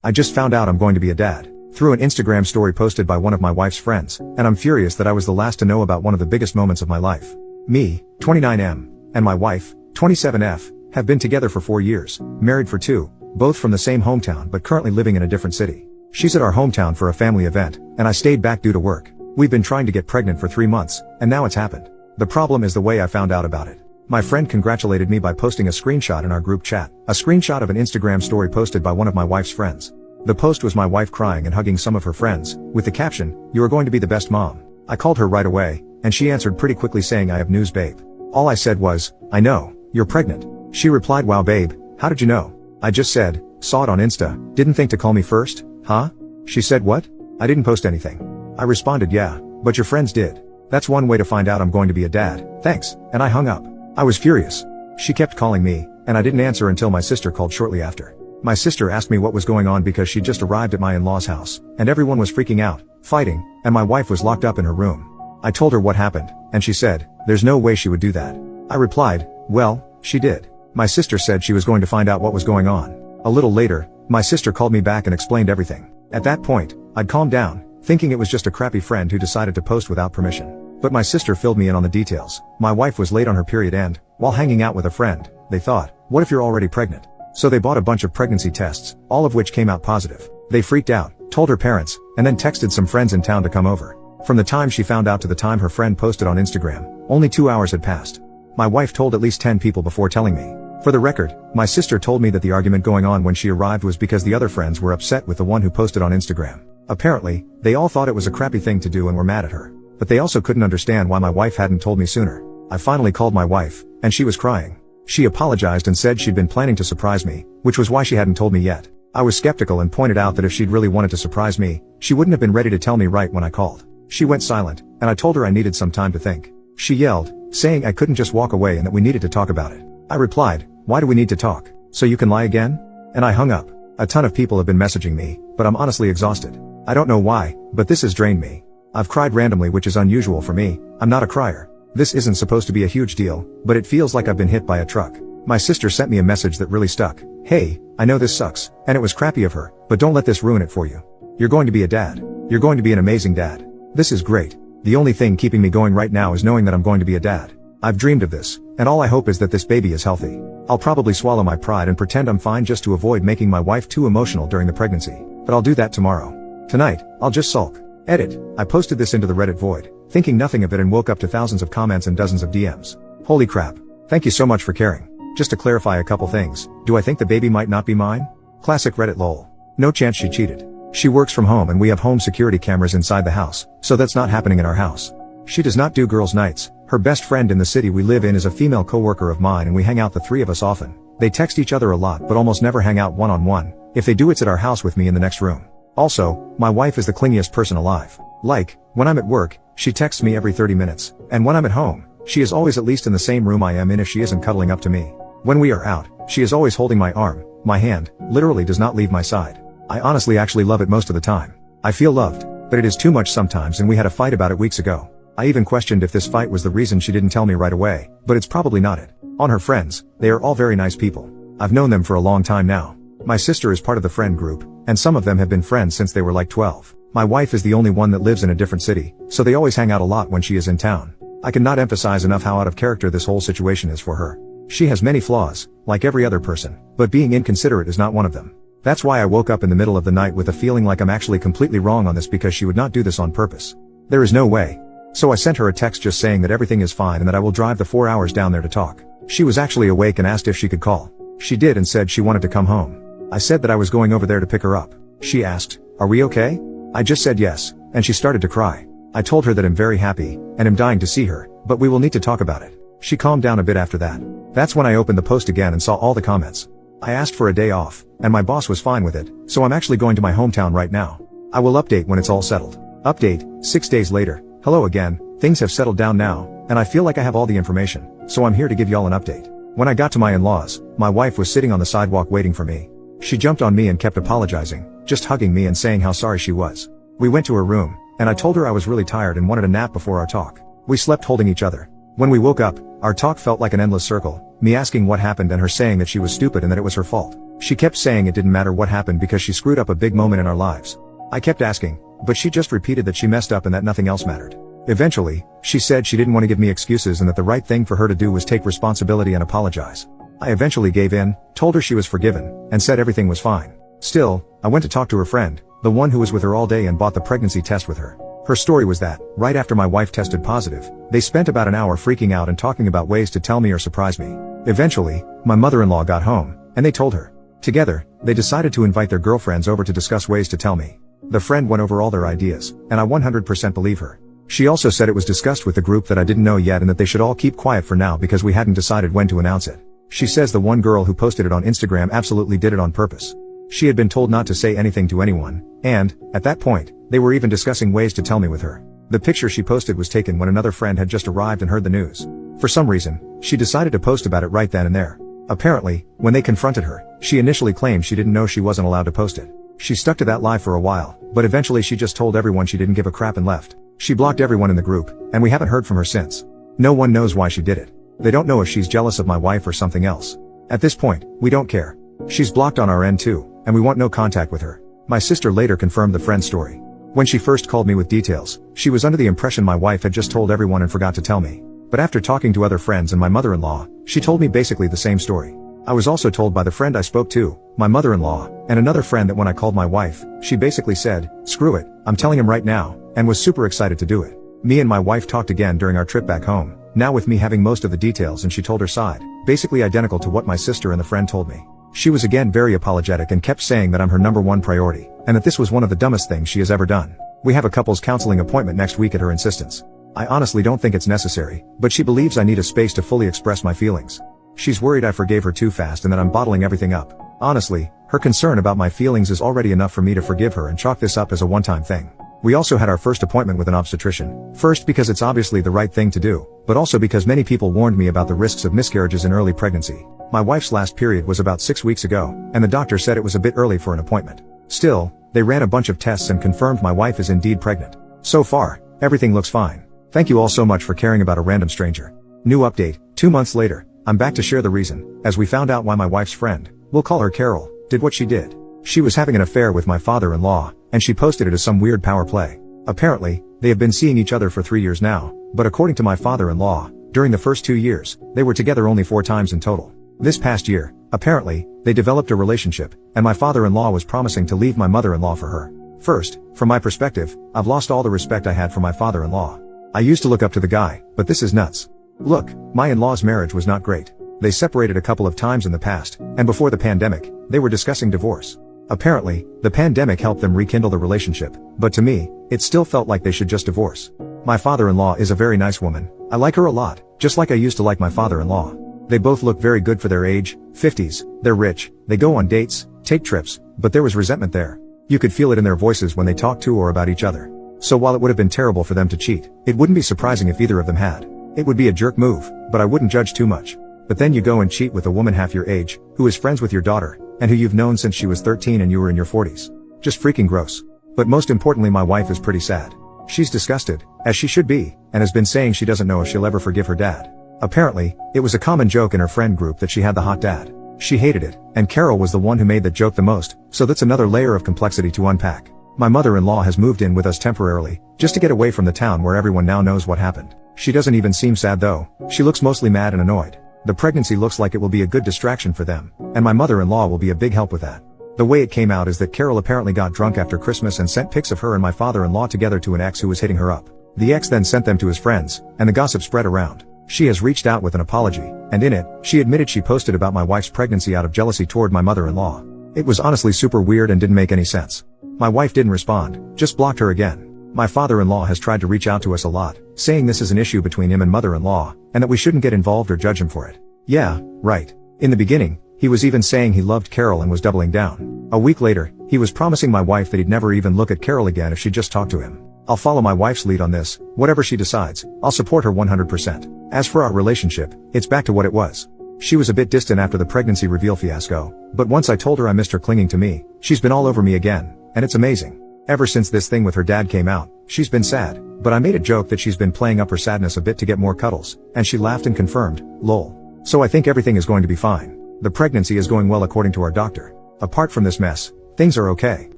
I just found out I'm going to be a dad. Through an Instagram story posted by one of my wife's friends, and I'm furious that I was the last to know about one of the biggest moments of my life. Me, 29M, and my wife, 27F, have been together for 4 years, married for 2, both from the same hometown but currently living in a different city. She's at our hometown for a family event, and I stayed back due to work. We've been trying to get pregnant for 3 months, and now it's happened. The problem is the way I found out about it. My friend congratulated me by posting a screenshot in our group chat, a screenshot of an Instagram story posted by one of my wife's friends. The post was my wife crying and hugging some of her friends, with the caption, "You are going to be the best mom." I called her right away, and she answered pretty quickly saying, "I have news, babe." All I said was, "I know, you're pregnant." She replied, "Wow, babe, how did you know?" I just said, "Saw it on Insta, didn't think to call me first, huh?" She said, "What? I didn't post anything." I responded, "Yeah, but your friends did. That's one way to find out I'm going to be a dad, thanks," and I hung up. I was furious. She kept calling me, and I didn't answer until my sister called shortly after. My sister asked me what was going on because she just arrived at my in-laws' house, and everyone was freaking out, fighting, and my wife was locked up in her room. I told her what happened, and she said, "There's no way she would do that." I replied, "Well, she did." My sister said she was going to find out what was going on. A little later, my sister called me back and explained everything. At that point, I'd calmed down, thinking it was just a crappy friend who decided to post without permission. But my sister filled me in on the details. My wife was late on her period and, while hanging out with a friend, they thought, "What if you're already pregnant?" So they bought a bunch of pregnancy tests, all of which came out positive. They freaked out, told her parents, and then texted some friends in town to come over. From the time she found out to the time her friend posted on Instagram, only 2 hours had passed. My wife told at least 10 people before telling me. For the record, my sister told me that the argument going on when she arrived was because the other friends were upset with the one who posted on Instagram. Apparently, they all thought it was a crappy thing to do and were mad at her. But they also couldn't understand why my wife hadn't told me sooner. I finally called my wife, and she was crying. She apologized and said she'd been planning to surprise me, which was why she hadn't told me yet. I was skeptical and pointed out that if she'd really wanted to surprise me, she wouldn't have been ready to tell me right when I called. She went silent, and I told her I needed some time to think. She yelled, saying I couldn't just walk away and that we needed to talk about it. I replied, "Why do we need to talk? So you can lie again?" And I hung up. A ton of people have been messaging me, but I'm honestly exhausted. I don't know why, but this has drained me. I've cried randomly, which is unusual for me. I'm not a crier. This isn't supposed to be a huge deal, but it feels like I've been hit by a truck. My sister sent me a message that really stuck. "Hey, I know this sucks, and it was crappy of her, but don't let this ruin it for you. You're going to be a dad. You're going to be an amazing dad. This is great. The only thing keeping me going right now is knowing that I'm going to be a dad. I've dreamed of this, and all I hope is that this baby is healthy. I'll probably swallow my pride and pretend I'm fine just to avoid making my wife too emotional during the pregnancy, but I'll do that tomorrow. Tonight, I'll just sulk." Edit. I posted this into the Reddit void, thinking nothing of it, and woke up to thousands of comments and dozens of DMs. Holy crap. Thank you so much for caring. Just to clarify a couple things, do I think the baby might not be mine? Classic Reddit lol. No chance she cheated. She works from home and we have home security cameras inside the house, so that's not happening in our house. She does not do girls' nights. Her best friend in the city we live in is a female coworker of mine and we hang out, the 3 of us, often. They text each other a lot but almost never hang out one-on-one. If they do, it's at our house with me in the next room. Also, my wife is the clingiest person alive. Like, when I'm at work, she texts me every 30 minutes, and when I'm at home, she is always at least in the same room I am in if she isn't cuddling up to me. When we are out, she is always holding my arm, my hand, literally does not leave my side. I honestly actually love it most of the time. I feel loved, but it is too much sometimes, and we had a fight about it weeks ago. I even questioned if this fight was the reason she didn't tell me right away, but it's probably not it. On her friends, they are all very nice people. I've known them for a long time now. My sister is part of the friend group, and some of them have been friends since they were like 12. My wife is the only one that lives in a different city, so they always hang out a lot when she is in town. I cannot emphasize enough how out of character this whole situation is for her. She has many flaws, like every other person, but being inconsiderate is not one of them. That's why I woke up in the middle of the night with a feeling like I'm actually completely wrong on this, because she would not do this on purpose. There is no way. So I sent her a text just saying that everything is fine and that I will drive the 4 hours down there to talk. She was actually awake and asked if she could call. She did and said she wanted to come home. I said that I was going over there to pick her up. She asked, "Are we okay?" I just said yes, and she started to cry. I told her that I'm very happy, and am dying to see her, but we will need to talk about it. She calmed down a bit after that. That's when I opened the post again and saw all the comments. I asked for a day off, and my boss was fine with it, so I'm actually going to my hometown right now. I will update when it's all settled. Update, 6 days later. Hello again, things have settled down now, and I feel like I have all the information, so I'm here to give y'all an update. When I got to my in-laws, my wife was sitting on the sidewalk waiting for me. She jumped on me and kept apologizing, just hugging me and saying how sorry she was. We went to her room, and I told her I was really tired and wanted a nap before our talk. We slept holding each other. When we woke up, our talk felt like an endless circle, me asking what happened and her saying that she was stupid and that it was her fault. She kept saying it didn't matter what happened because she screwed up a big moment in our lives. I kept asking, but she just repeated that she messed up and that nothing else mattered. Eventually, she said she didn't want to give me excuses and that the right thing for her to do was take responsibility and apologize. I eventually gave in, told her she was forgiven, and said everything was fine. Still, I went to talk to her friend, the one who was with her all day and bought the pregnancy test with her. Her story was that, right after my wife tested positive, they spent about an hour freaking out and talking about ways to tell me or surprise me. Eventually, my mother-in-law got home, and they told her. Together, they decided to invite their girlfriends over to discuss ways to tell me. The friend went over all their ideas, and I 100% believe her. She also said it was discussed with the group that I didn't know yet and that they should all keep quiet for now because we hadn't decided when to announce it. She says the one girl who posted it on Instagram absolutely did it on purpose. She had been told not to say anything to anyone, and, at that point, they were even discussing ways to tell me with her. The picture she posted was taken when another friend had just arrived and heard the news. For some reason, she decided to post about it right then and there. Apparently, when they confronted her, she initially claimed she didn't know she wasn't allowed to post it. She stuck to that lie for a while, but eventually she just told everyone she didn't give a crap and left. She blocked everyone in the group, and we haven't heard from her since. No one knows why she did it. They don't know if she's jealous of my wife or something else. At this point, we don't care. She's blocked on our end too, and we want no contact with her. My sister later confirmed the friend's story. When she first called me with details, she was under the impression my wife had just told everyone and forgot to tell me. But after talking to other friends and my mother-in-law, she told me basically the same story. I was also told by the friend I spoke to, my mother-in-law, and another friend that when I called my wife, she basically said, "Screw it, I'm telling him right now," and was super excited to do it. Me and my wife talked again during our trip back home, now with me having most of the details, and she told her side, basically identical to what my sister and the friend told me. She was again very apologetic and kept saying that I'm her #1 priority, and that this was one of the dumbest things she has ever done. We have a couples counseling appointment next week at her insistence. I honestly don't think it's necessary, but she believes I need a space to fully express my feelings. She's worried I forgave her too fast and that I'm bottling everything up. Honestly, her concern about my feelings is already enough for me to forgive her and chalk this up as a one-time thing. We also had our first appointment with an obstetrician. First because it's obviously the right thing to do, but also because many people warned me about the risks of miscarriages in early pregnancy. My wife's last period was about 6 weeks ago, and the doctor said it was a bit early for an appointment. Still, they ran a bunch of tests and confirmed my wife is indeed pregnant. So far, everything looks fine. Thank you all so much for caring about a random stranger. New update, 2 months later, I'm back to share the reason, as we found out why my wife's friend, we'll call her Carol, did what she did. She was having an affair with my father-in-law, and she posted it as some weird power play. Apparently, they have been seeing each other for 3 years now, but according to my father-in-law, during the first 2 years, they were together only 4 times in total. This past year, apparently, they developed a relationship, and my father-in-law was promising to leave my mother-in-law for her. First, from my perspective, I've lost all the respect I had for my father-in-law. I used to look up to the guy, but this is nuts. Look, my in-laws' marriage was not great. They separated a couple of times in the past, and before the pandemic, they were discussing divorce. Apparently, the pandemic helped them rekindle the relationship, but to me, it still felt like they should just divorce. My father-in-law is a very nice woman. I like her a lot, just like I used to like my father-in-law. They both look very good for their age, 50s, they're rich, they go on dates, take trips, but there was resentment there. You could feel it in their voices when they talked to or about each other. So while it would have been terrible for them to cheat, it wouldn't be surprising if either of them had. It would be a jerk move, but I wouldn't judge too much. But then you go and cheat with a woman half your age, who is friends with your daughter, and who you've known since she was 13 and you were in your 40s. Just freaking gross. But most importantly, my wife is pretty sad. She's disgusted, as she should be, and has been saying she doesn't know if she'll ever forgive her dad. Apparently, it was a common joke in her friend group that she had the hot dad. She hated it, and Carol was the one who made that joke the most, so that's another layer of complexity to unpack. My mother-in-law has moved in with us temporarily, just to get away from the town where everyone now knows what happened. She doesn't even seem sad though, she looks mostly mad and annoyed. The pregnancy looks like it will be a good distraction for them, and my mother-in-law will be a big help with that. The way it came out is that Carol apparently got drunk after Christmas and sent pics of her and my father-in-law together to an ex who was hitting her up. The ex then sent them to his friends, and the gossip spread around. She has reached out with an apology, and in it, she admitted she posted about my wife's pregnancy out of jealousy toward my mother-in-law. It was honestly super weird and didn't make any sense. My wife didn't respond, just blocked her again. My father-in-law has tried to reach out to us a lot, saying this is an issue between him and mother-in-law, and that we shouldn't get involved or judge him for it. Yeah, right. In the beginning, he was even saying he loved Carol and was doubling down. A week later, he was promising my wife that he'd never even look at Carol again if she just talked to him. I'll follow my wife's lead on this, whatever she decides, I'll support her 100%. As for our relationship, it's back to what it was. She was a bit distant after the pregnancy reveal fiasco, but once I told her I missed her clinging to me, she's been all over me again, and it's amazing. Ever since this thing with her dad came out, she's been sad, but I made a joke that she's been playing up her sadness a bit to get more cuddles, and she laughed and confirmed, lol. So I think everything is going to be fine. The pregnancy is going well according to our doctor. Apart from this mess, things are okay.